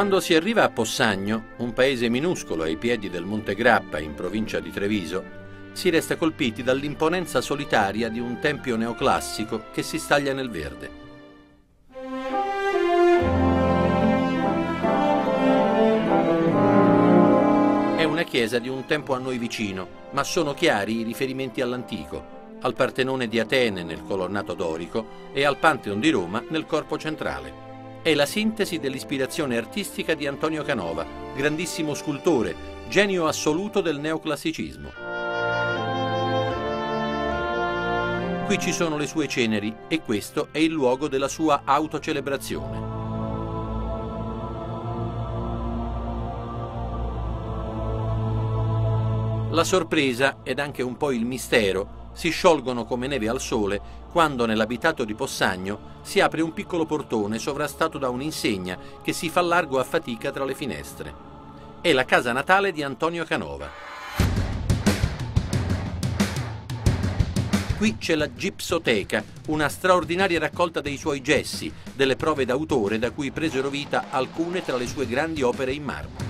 Quando si arriva a Possagno, un paese minuscolo ai piedi del Monte Grappa in provincia di Treviso, si resta colpiti dall'imponenza solitaria di un tempio neoclassico che si staglia nel verde. È una chiesa di un tempo a noi vicino, ma sono chiari i riferimenti all'antico, al Partenone di Atene nel colonnato dorico e al Pantheon di Roma nel corpo centrale. È la sintesi dell'ispirazione artistica di Antonio Canova, grandissimo scultore, genio assoluto del neoclassicismo. Qui ci sono le sue ceneri e questo è il luogo della sua autocelebrazione. La sorpresa ed anche un po' il mistero si sciolgono come neve al sole quando nell'abitato di Possagno si apre un piccolo portone sovrastato da un'insegna che si fa largo a fatica tra le finestre. È la casa natale di Antonio Canova. Qui c'è la Gipsoteca, una straordinaria raccolta dei suoi gessi, delle prove d'autore da cui presero vita alcune tra le sue grandi opere in marmo.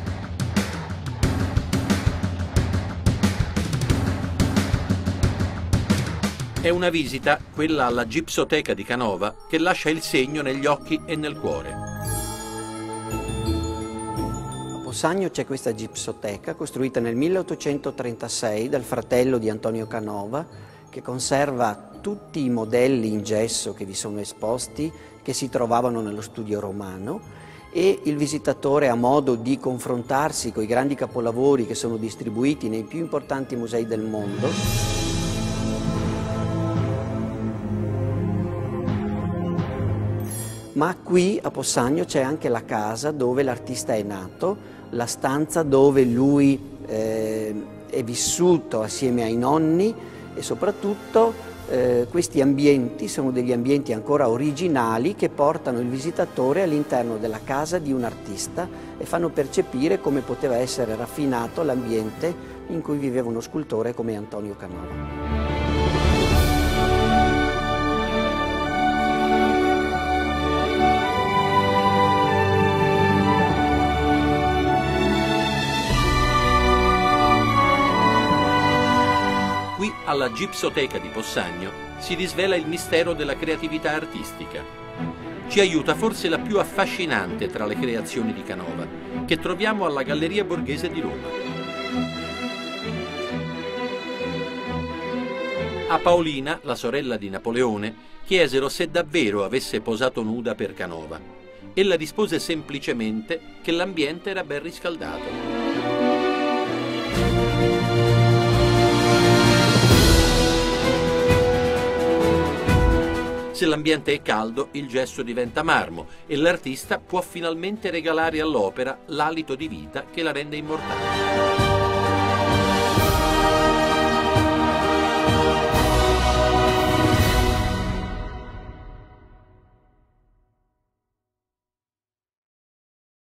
È una visita, quella alla Gipsoteca di Canova, che lascia il segno negli occhi e nel cuore. A Possagno c'è questa Gipsoteca, costruita nel 1836 dal fratello di Antonio Canova, che conserva tutti i modelli in gesso che vi sono esposti, che si trovavano nello studio romano, e il visitatore ha modo di confrontarsi con i grandi capolavori che sono distribuiti nei più importanti musei del mondo. Ma qui a Possagno c'è anche la casa dove l'artista è nato, la stanza dove lui è vissuto assieme ai nonni e soprattutto questi ambienti sono degli ambienti ancora originali che portano il visitatore all'interno della casa di un artista e fanno percepire come poteva essere raffinato l'ambiente in cui viveva uno scultore come Antonio Canova. Qui alla Gipsoteca di Possagno si risvela il mistero della creatività artistica. Ci aiuta forse la più affascinante tra le creazioni di Canova, che troviamo alla Galleria Borghese di Roma. A Paolina, la sorella di Napoleone, chiesero se davvero avesse posato nuda per Canova. Ella rispose semplicemente che l'ambiente era ben riscaldato. Se l'ambiente è caldo, il gesso diventa marmo e l'artista può finalmente regalare all'opera l'alito di vita che la rende immortale.